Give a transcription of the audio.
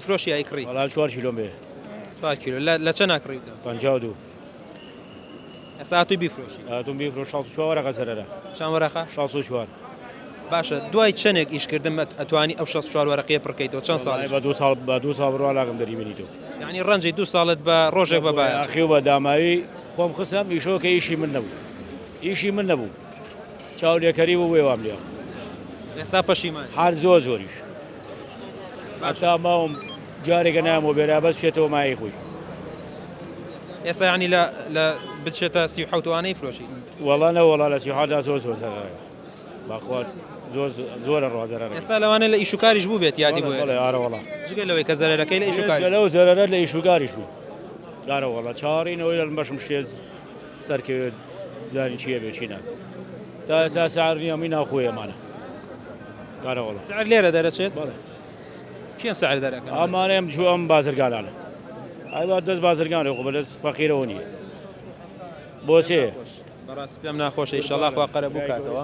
فروشی ایکری والله 4 کیلو به 4 کیلو لا چه نکری 52 ساعتی بیفروشی هاتون بيفرو 64 ورقه سرره چند ورقه 64 باشە دوای چنێک ئیشکردن ئەتوانی ئەو 64 وەرەقەیە پڕکەیتەوە چەند ساڵی با 2 سال بڕوا لاگم دەریبینی تو یعنی ڕەنجی 2 ساڵت بە ڕۆژێک بەبایە ئەخی و بە داماوی خۆم خستم ئیشۆکە ئیشی من نەبوو ئیشی من نەبوو چاولێکەری بوو وێ وام لێ ئێستا پەشیمان هەر زۆریش هەتا ماوم جارێکە نامەوە بێرا بەس بچێتەوە مای خۆی ئێستا ینی لە بچێتە 37 وانەی فرۆشی وەڵا نەوەڵا لە سیحادا زۆر سەرەکە باخواش زۆرە ڕازەرە ئێستا لەوانە لە ئیشوکاریش بوو بێت یادی بووە ئارەوەڵا جگە لەوەی کە زەرەرەکەی لە ئیشوکاری لەو زەرەرە لە ئیشوگاریش بوو ئارەوەڵا چاڕینەوەی لە بەشم شتێز سەرکەوێت دانی چیە بێ چی ناکە تا ئێستا سعرنیەمی ناخۆیەمانە ئارەوەڵا سعر لێرە دەرەچێت بەڵێ چیان سعر دەرەکەن ئەمانەیەم جوو ئەم بازرگانانە ئایبا دەست بازرگانێ خۆ بەدەست فەقیرەوە نییە بۆ چێ بەڕاستی پێم ناخۆشە ئینشەڵا خوا قەرەبوو کاتەوە